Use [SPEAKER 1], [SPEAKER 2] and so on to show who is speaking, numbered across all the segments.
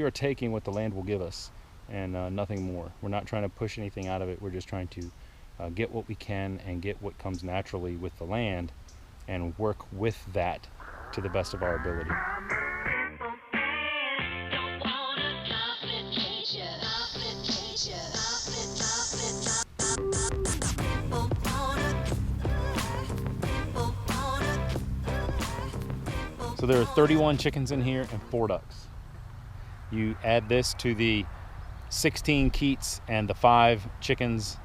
[SPEAKER 1] are taking what the land will give us, and nothing more. We're not trying to push anything out of it. We're just trying to get what we can and get what comes naturally with the land and work with that to the best of our ability. So there are 31 chickens in here and 4 ducks. You add this to the 16 keats and the 5 chickens,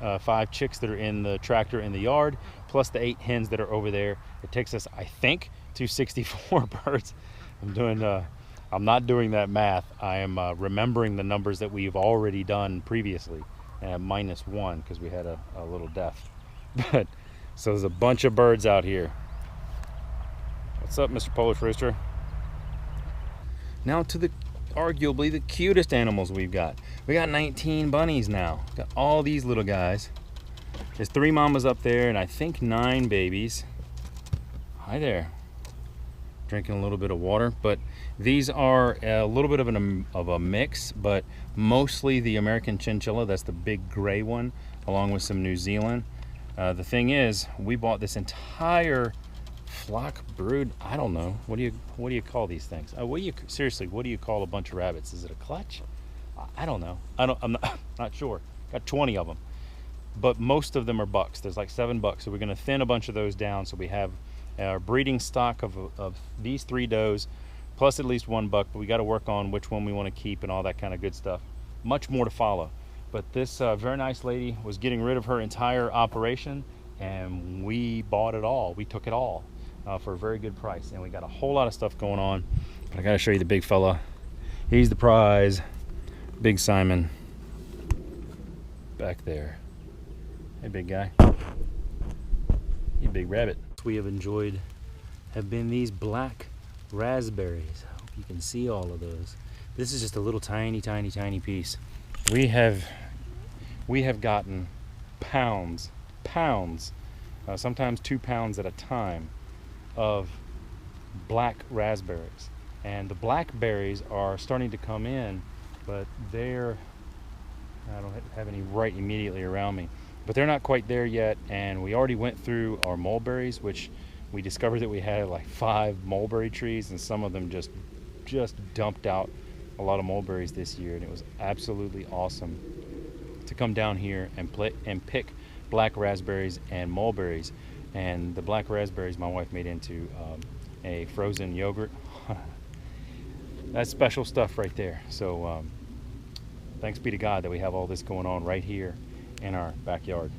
[SPEAKER 1] 5 chicks that are in the tractor in the yard, plus the 8 hens that are over there. It takes us, I think, to 64 birds. I'm not doing that math. I am remembering the numbers that we've already done previously, and -1 because we had a little death. But so there's a bunch of birds out here. What's up, Mr. Polish Rooster? Now to the arguably the cutest animals we've got. We got 19 bunnies now. Got all these little guys. There's 3 mamas up there and I think 9 babies. Hi there. Drinking a little bit of water, but these are a little bit of a mix, but mostly the American chinchilla. That's the big gray one, along with some New Zealand. The thing is, we bought this entire flock brood. I don't know. What do you call these things? Seriously, what do you call a bunch of rabbits? Is it a clutch? I don't know. I'm not sure. Got 20 of them, but most of them are bucks. There's like 7 bucks, so we're going to thin a bunch of those down. So we have our breeding stock of these 3 does, plus at least 1 buck. But we got to work on which one we want to keep and all that kind of good stuff. Much more to follow. But this very nice lady was getting rid of her entire operation, and we bought it all. We took it all. For a very good price, and we got a whole lot of stuff going on, but I gotta show you the big fella. He's the prize. Big Simon back there. Hey, big guy. You big rabbit. What we have enjoyed have been these black raspberries. I hope you can see all of those. This is just a little tiny piece. We have gotten pounds, sometimes 2 pounds at a time of black raspberries, and the blackberries are starting to come in, but I don't have any right immediately around me, but they're not quite there yet. And we already went through our mulberries, which we discovered that we had like 5 mulberry trees, and some of them just dumped out a lot of mulberries this year, and it was absolutely awesome to come down here and pick black raspberries and mulberries. And the black raspberries my wife made into a frozen yogurt. That's special stuff right there. So thanks be to God that we have all this going on right here in our backyard.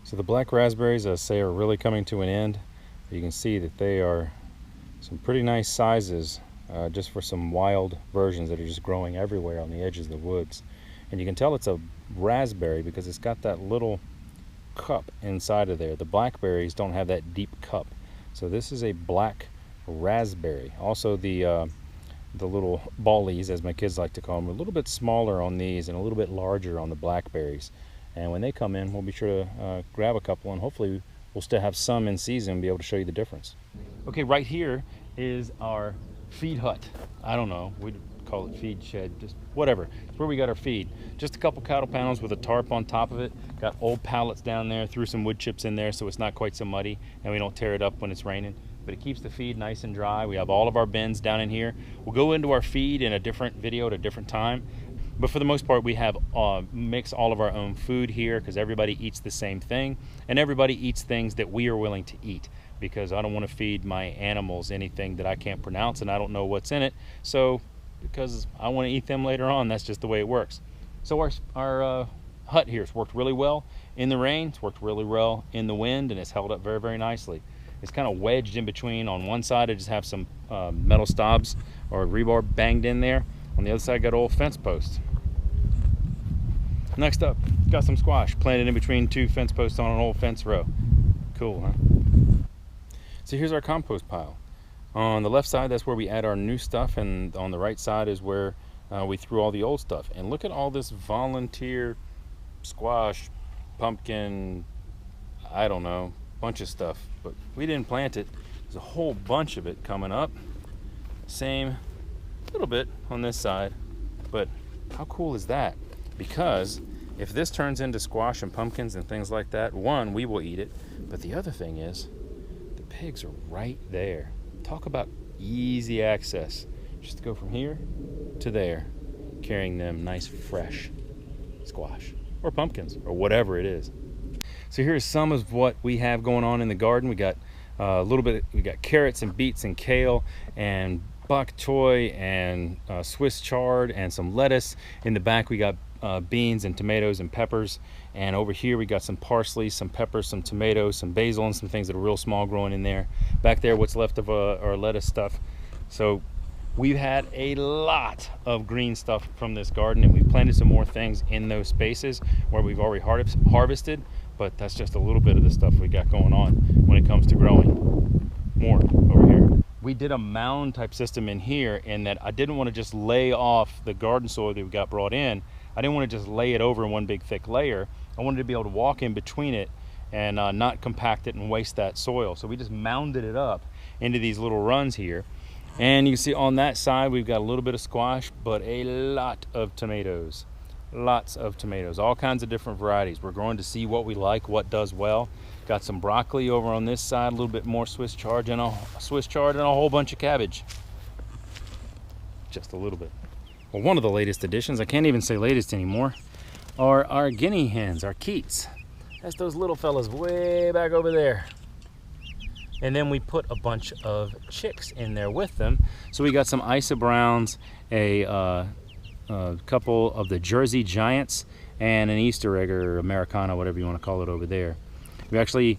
[SPEAKER 1] So the black raspberries, I say, are really coming to an end. You can see that they are some pretty nice sizes, just for some wild versions that are just growing everywhere on the edges of the woods. And you can tell it's a raspberry because it's got that little cup inside of there. The blackberries don't have that deep cup, so this is a black raspberry. Also, the little ballies, as my kids like to call them, are a little bit smaller on these and a little bit larger on the blackberries. And when they come in, we'll be sure to grab a couple, and hopefully we'll still have some in season and be able to show you the difference. Okay, right here is our feed hut. I don't know, we'd call it feed shed, just whatever. It's where we got our feed. Just a couple cattle panels with a tarp on top of it. Got old pallets down there, threw some wood chips in there so it's not quite so muddy and we don't tear it up when it's raining. But it keeps the feed nice and dry. We have all of our bins down in here. We'll go into our feed in a different video at a different time. But for the most part, we have mix all of our own food here because everybody eats the same thing, and everybody eats things that we are willing to eat, because I don't want to feed my animals anything that I can't pronounce and I don't know what's in it. So because I want to eat them later on, that's just the way it works. So our hut here has worked really well in the rain. It's worked really well in the wind, and it's held up very, very nicely. It's kind of wedged in between. On one side, I just have some metal stobs or rebar banged in there. On the other side, I got old fence posts. Next up, got some squash planted in between 2 fence posts on an old fence row. Cool, huh? So here's our compost pile. On the left side, that's where we add our new stuff, and on the right side is where we threw all the old stuff. And look at all this volunteer squash, pumpkin, I don't know, bunch of stuff. But we didn't plant it. There's a whole bunch of it coming up. Same a little bit on this side. But how cool is that? Because if this turns into squash and pumpkins and things like that, one, we will eat it. But the other thing is, the pigs are right there. Talk about easy access. Just go from here to there, carrying them nice fresh squash or pumpkins or whatever it is. So here's some of what we have going on in the garden. We got a little bit, we got carrots and beets and kale and bok choy and Swiss chard and some lettuce. In the back we got beans and tomatoes and peppers, and over here we got some parsley, some peppers, some tomatoes, some basil, and some things that are real small growing in there. Back there, what's left of our lettuce stuff. So we've had a lot of green stuff from this garden, and we've planted some more things in those spaces where we've already harvested, but that's just a little bit of the stuff we got going on when it comes to growing more over here. We did a mound type system in here in that I didn't want to just lay off the garden soil that we got brought in. I didn't want to just lay it over in one big thick layer. I wanted to be able to walk in between it and not compact it and waste that soil. So we just mounded it up into these little runs here. And you can see on that side we've got a little bit of squash, but a lot of tomatoes. Lots of tomatoes, all kinds of different varieties. We're going to see what we like, what does well. Got some broccoli over on this side, a little bit more Swiss chard and a whole bunch of cabbage. Just a little bit. Well, one of the latest additions, I can't even say latest anymore, are our guinea hens, our keats. That's those little fellas way back over there. And then we put a bunch of chicks in there with them. So we got some Isa Browns, a couple of the Jersey Giants, and an Easter egg or Americana, whatever you want to call it over there. We actually,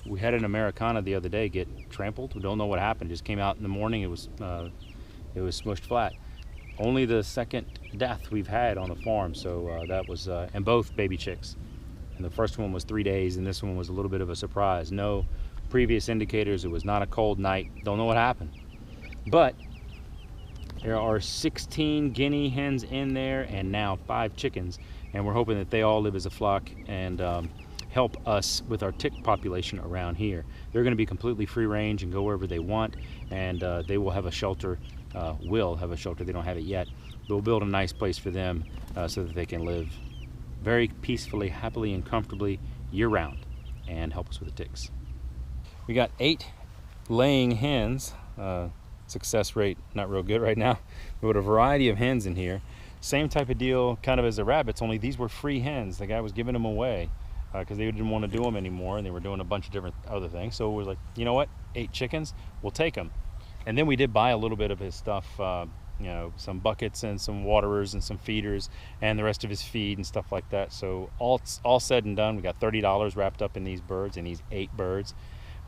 [SPEAKER 1] we had an Americana the other day get trampled. We don't know what happened. It just came out in the morning. It was smushed flat. Only the second death we've had on the farm. So that was, and both baby chicks. And the first one was 3 days, and this one was a little bit of a surprise. No previous indicators. It was not a cold night. Don't know what happened. But there are 16 guinea hens in there and now 5 chickens, and we're hoping that they all live as a flock and help us with our tick population around here. They're going to be completely free range and go wherever they want, and they will have a shelter. Will have a shelter. They don't have it yet. We'll build a nice place for them so that they can live very peacefully, happily, and comfortably year-round and help us with the ticks. We got 8 laying hens. Success rate not real good right now. We got a variety of hens in here. Same type of deal kind of as the rabbits, only these were free hens. The guy was giving them away because they didn't want to do them anymore, and they were doing a bunch of different other things. So we was like, you know what, 8 chickens, we'll take them. And then we did buy a little bit of his stuff, you know, some buckets and some waterers and some feeders and the rest of his feed and stuff like that. So all said and done, we got $30 wrapped up in these birds, and these 8 birds,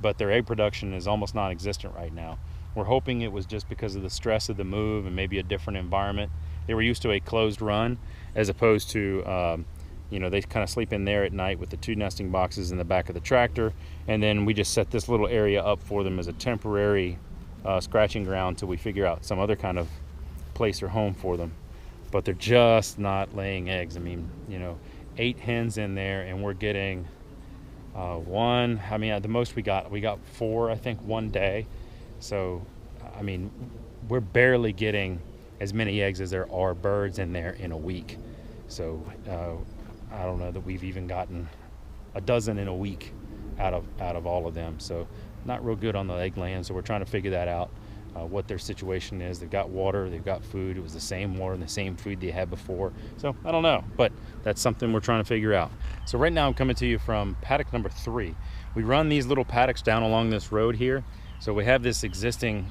[SPEAKER 1] but their egg production is almost non-existent right now. We're hoping it was just because of the stress of the move and maybe a different environment. They were used to a closed run as opposed to, you know, they kind of sleep in there at night with the 2 nesting boxes in the back of the tractor. And then we just set this little area up for them as a temporary scratching ground till we figure out some other kind of place or home for them. But they're just not laying eggs. I mean, you know, 8 hens in there, and we're getting one. I mean, the most we got 4, I think, one day. So, I mean, we're barely getting as many eggs as there are birds in there in a week. So, I don't know that we've even gotten a dozen in a week out of all of them. So, not real good on the egg laying. So we're trying to figure that out, what their situation is. They've got water, they've got food. It was the same water and the same food they had before. So, I don't know, but that's something we're trying to figure out. So right now I'm coming to you from paddock number 3. We run these little paddocks down along this road here. So we have this existing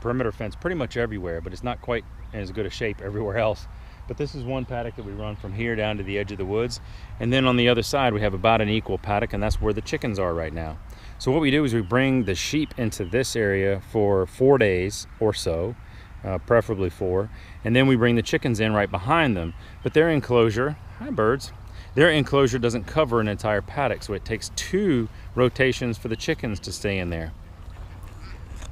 [SPEAKER 1] perimeter fence pretty much everywhere, but it's not quite in as good a shape everywhere else. But this is one paddock that we run from here down to the edge of the woods. And then on the other side, we have about an equal paddock, and that's where the chickens are right now. So what we do is we bring the sheep into this area for 4 days or so, preferably 4. And then we bring the chickens in right behind them. But their enclosure, hi birds, their enclosure doesn't cover an entire paddock. So it takes 2 rotations for the chickens to stay in there.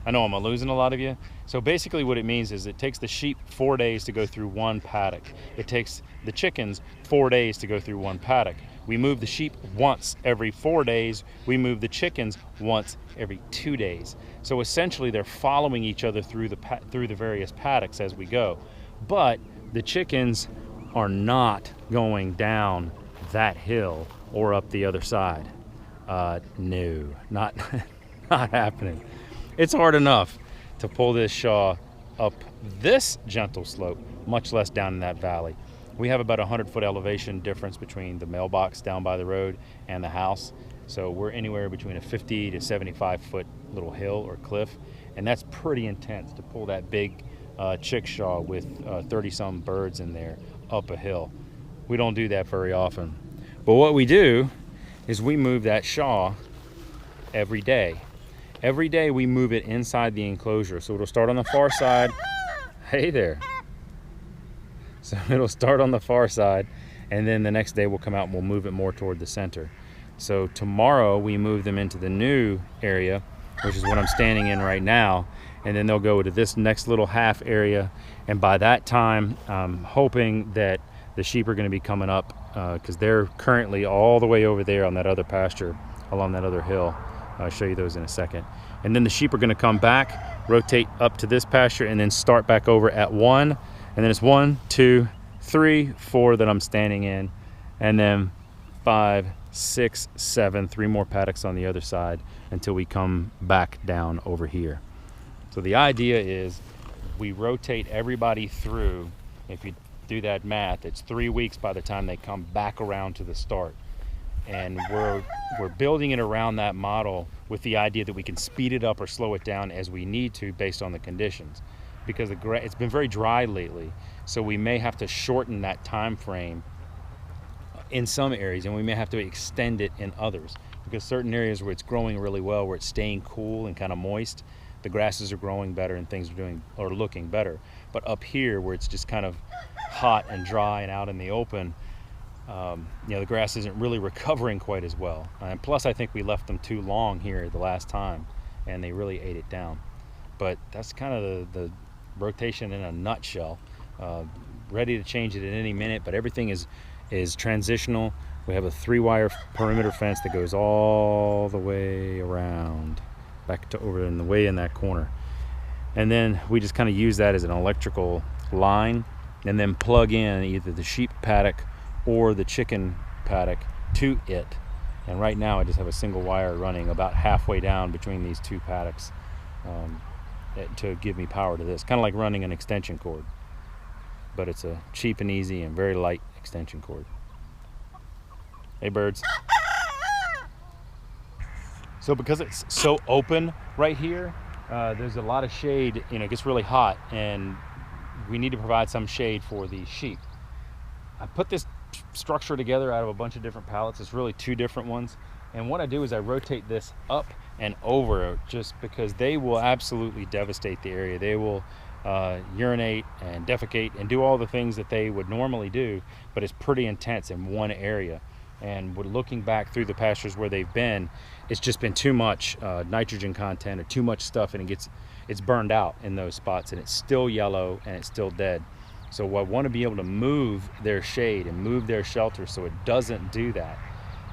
[SPEAKER 1] I know I'm losing a lot of you. So basically what it means is it takes the sheep 4 days to go through one paddock. It takes the chickens 4 days to go through one paddock. We move the sheep once every 4 days. We move the chickens once every 2 days. So essentially they're following each other through the various paddocks as we go. But the chickens are not going down that hill or up the other side. No, not, not happening. It's hard enough to pull this shaw up this gentle slope, much less down in that valley. We have about 100-foot elevation difference between the mailbox down by the road and the house. So we're anywhere between a 50 to 75-foot little hill or cliff. And that's pretty intense to pull that big chickshaw with 30-some birds in there up a hill. We don't do that very often. But what we do is we move that shaw every day. Every day we move it inside the enclosure. So it'll start on the far side. Hey there. So it'll start on the far side, and then the next day we'll come out and we'll move it more toward the center. So tomorrow we move them into the new area, which is what I'm standing in right now, and then they'll go to this next little half area. And by that time, I'm hoping that the sheep are going to be coming up because they're currently all the way over there on that other pasture along that other hill. I'll show you those in a second. And then the sheep are going to come back, rotate up to this pasture, and then start back over at 1. And then it's 1, 2, 3, 4 that I'm standing in. And then 5, 6, 7, 3 more paddocks on the other side until we come back down over here. So the idea is we rotate everybody through. If you do that math, it's 3 weeks by the time they come back around to the start. And we're building it around that model with the idea that we can speed it up or slow it down as we need to based on the conditions. Because it's been very dry lately, so we may have to shorten that time frame in some areas, and we may have to extend it in others. Because certain areas where it's growing really well, where it's staying cool and kind of moist, the grasses are growing better and things are looking better. But up here, where it's just kind of hot and dry and out in the open, the grass isn't really recovering quite as well. And plus, I think we left them too long here the last time, and they really ate it down. But that's kind of the rotation in a nutshell. Ready to change it at any minute, but everything is transitional. We have a 3-wire perimeter fence that goes all the way around back to over in the way in that corner, and then we just kind of use that as an electrical line and then plug in either the sheep paddock or the chicken paddock to it. And right now I just have a single wire running about halfway down between these two paddocks to give me power to this, kind of like running an extension cord, but it's a cheap and easy and very light extension cord. Hey birds. So because it's so open right here, there's a lot of shade. It gets really hot and we need to provide some shade for the sheep. I put this structure together out of a bunch of different pallets. It's really 2 different ones, and what I do is I rotate this up and over just because they will absolutely devastate the area. They will urinate and defecate and do all the things that they would normally do, but it's pretty intense in one area. And we're looking back through the pastures where they've been, it's just been too much nitrogen content or too much stuff, and it's burned out in those spots, and it's still yellow and it's still dead. So I want to be able to move their shade and move their shelter so it doesn't do that.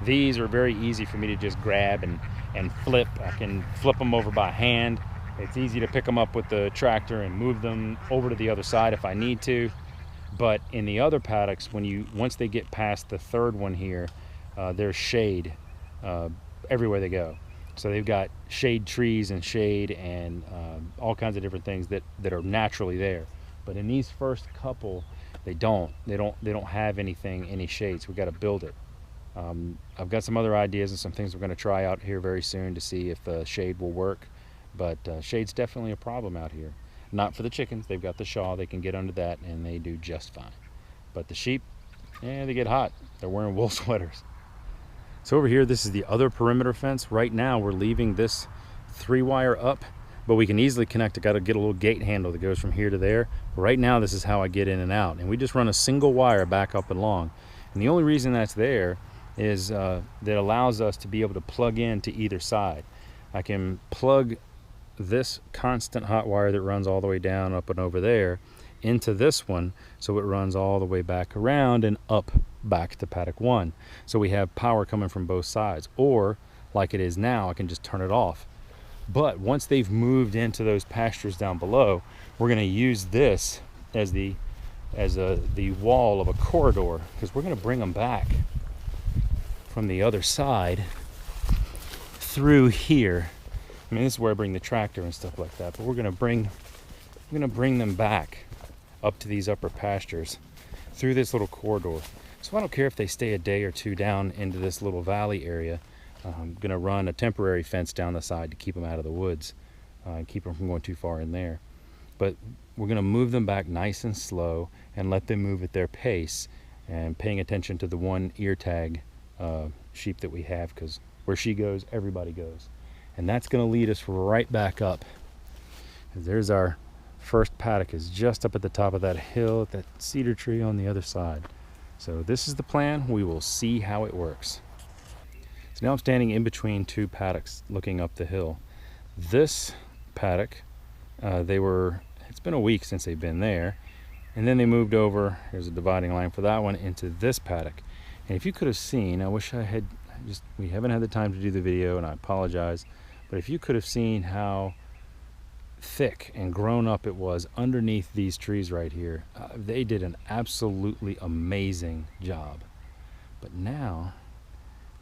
[SPEAKER 1] These are very easy for me to just grab and flip. I can flip them over by hand. It's easy to pick them up with the tractor and move them over to the other side if I need to. But in the other paddocks, once they get past the 3rd one here, there's shade everywhere they go. So they've got shade trees and shade and all kinds of different things that are naturally there. But in these first couple, they don't have any shade, so we got to build it. I've got some other ideas and some things we're going to try out here very soon to see if the shade will work. But shade's definitely a problem out here. Not for the chickens. They've got the shawl. They can get under that and they do just fine. But the sheep, they get hot. They're wearing wool sweaters. So over here, this is the other perimeter fence. Right now, we're leaving this 3-wire up, but we can easily connect. I got to get a little gate handle that goes from here to there. But right now, this is how I get in and out. And we just run a single wire back up and along. And the only reason that's there is that allows us to be able to plug in to either side. I can plug this constant hot wire that runs all the way down, up and over there, into this one, so it runs all the way back around and up back to paddock 1. So we have power coming from both sides, or like it is now, I can just turn it off. But once they've moved into those pastures down below, we're going to use this as the wall of a corridor, because we're going to bring them back from the other side through here. I mean, this is where I bring the tractor and stuff like that, but we're going to bring them back up to these upper pastures through this little corridor. So I don't care if they stay a day or two down into this little valley area. I'm going to run a temporary fence down the side to keep them out of the woods and keep them from going too far in there. But we're going to move them back nice and slow and let them move at their pace, and paying attention to the one ear tag sheep that we have, because where she goes, everybody goes. And that's going to lead us right back up. There's our first paddock, is just up at the top of that hill at that cedar tree on the other side. So this is the plan. We will see how it works. So now I'm standing in between two paddocks looking up the hill. This paddock, it's been a week since they've been there, and then they moved over, here's a dividing line for that one, into this paddock. And if you could have seen, I wish I had, we haven't had the time to do the video, and I apologize, but if you could have seen how thick and grown up it was underneath these trees right here, they did an absolutely amazing job. But now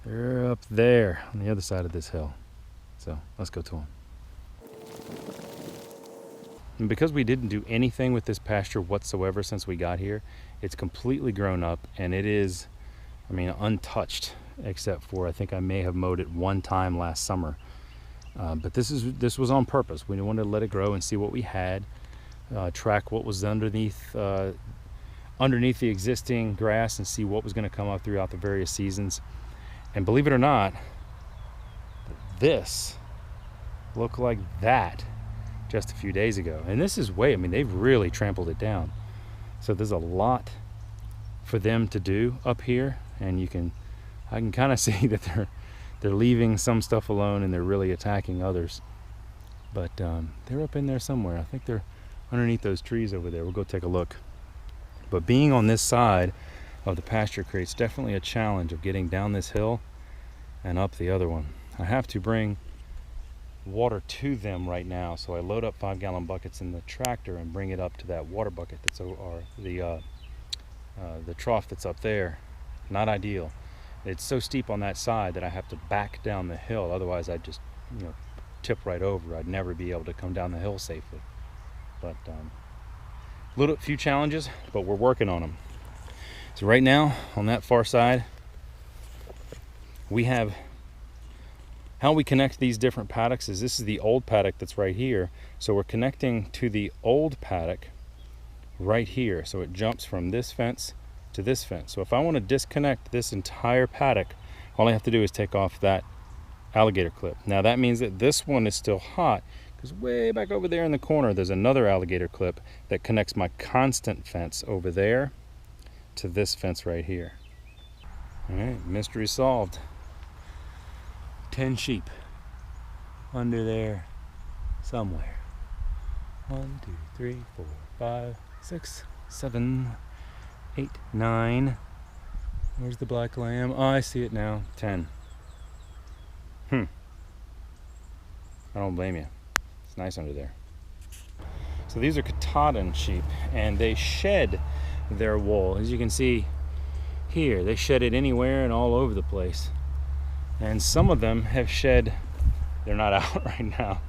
[SPEAKER 1] they're up there on the other side of this hill. So let's go to them. And because we didn't do anything with this pasture whatsoever since we got here, it's completely grown up, and it is, I mean, untouched, except for I think I may have mowed it one time last summer. But this was on purpose. We wanted to let it grow and see what we had, track what was underneath the existing grass, and see what was going to come up throughout the various seasons. And believe it or not, this looked like that just a few days ago. And this is I mean, they've really trampled it down. So there's a lot for them to do up here, and I can kind of see that they're leaving some stuff alone and they're really attacking others. But they're up in there somewhere. I think they're underneath those trees over there. We'll go take a look. But being on this side of the pasture creates definitely a challenge of getting down this hill and up the other one. I have to bring water to them right now, so I load up 5-gallon buckets in the tractor and bring it up to that water bucket that's the trough that's up there. Not ideal. It's so steep on that side that I have to back down the hill, otherwise I'd just tip right over. I'd never be able to come down the hill safely. But few challenges, but we're working on them. So right now on that far side, we have how we connect these different paddocks. This is the old paddock that's right here, so we're connecting to the old paddock right here, so it jumps from this fence to this fence. So if I want to disconnect this entire paddock, all I have to do is take off that alligator clip. Now that means that this one is still hot, because way back over there in the corner there's another alligator clip that connects my constant fence over there to this fence right here. All right, mystery solved. 10 sheep under there somewhere. 1, 2, 3, 4, 5, 6, 7, 8, 9. Where's the black lamb? Oh, I see it now. 10. I don't blame you. It's nice under there. So these are Katahdin sheep, and they shed their wool. As you can see here, they shed it anywhere and all over the place. And some of them have shed, they're not out right now,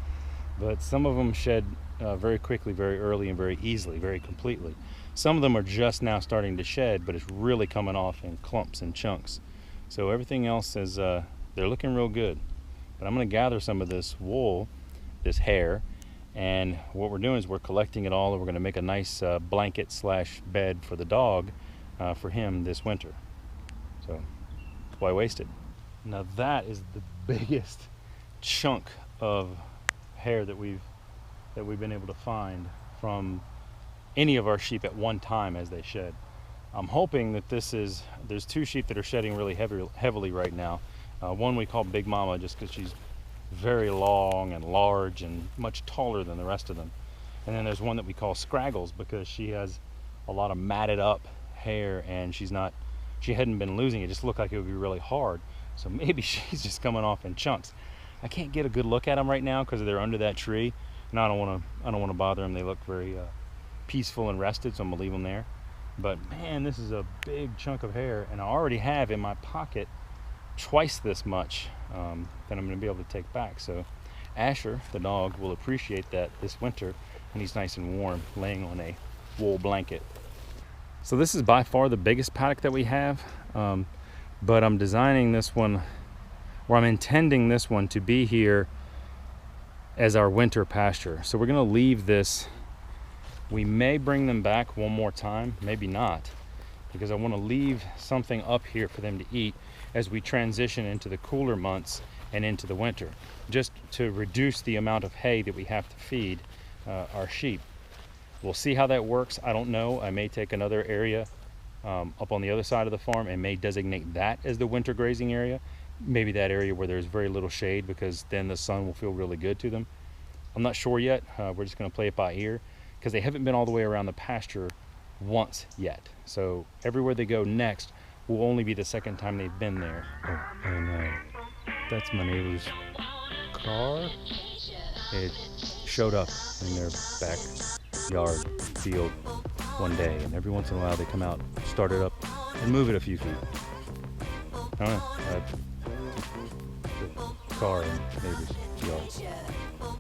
[SPEAKER 1] but some of them shed very quickly, very early, and very easily, very completely. Some of them are just now starting to shed, but it's really coming off in clumps and chunks. So everything else is, they're looking real good. But I'm going to gather some of this wool, this hair, and what we're doing is we're collecting it all, and we're going to make a nice blanket / bed for the dog, for him this winter. So why waste it? Now that is the biggest chunk of hair that we've been able to find from any of our sheep at one time as they shed. I'm hoping that there's 2 sheep that are shedding really heavily right now. One we call Big Mama, just because she's very long and large and much taller than the rest of them. And then there's one that we call Scraggles, because she has a lot of matted up hair and she's not she hadn't been losing. It just looked like it would be really hard. So maybe she's just coming off in chunks. I can't get a good look at them right now because they're under that tree, and I don't want to bother them. They look very peaceful and rested, so I'm gonna leave them there. But man, this is a big chunk of hair, and I already have in my pocket twice this much that I'm gonna be able to take back. So Asher, the dog, will appreciate that this winter when he's nice and warm, laying on a wool blanket. So this is by far the biggest paddock that we have, but I'm designing this one, or I'm intending this one to be here as our winter pasture. So we're gonna leave this. We may bring them back one more time, maybe not, because I want to leave something up here for them to eat as we transition into the cooler months and into the winter, just to reduce the amount of hay that we have to feed our sheep. We'll see how that works. I don't know. I may take another area up on the other side of the farm and may designate that as the winter grazing area. Maybe that area where there's very little shade, because then the sun will feel really good to them. I'm not sure yet. We're just going to play it by ear, because they haven't been all the way around the pasture once yet. So everywhere they go next will only be the second time they've been there. Oh, and that's my neighbor's car. It showed up in their backyard field one day, and every once in a while they come out, start it up, and move it a few feet. I don't know. The car in neighbor's yard.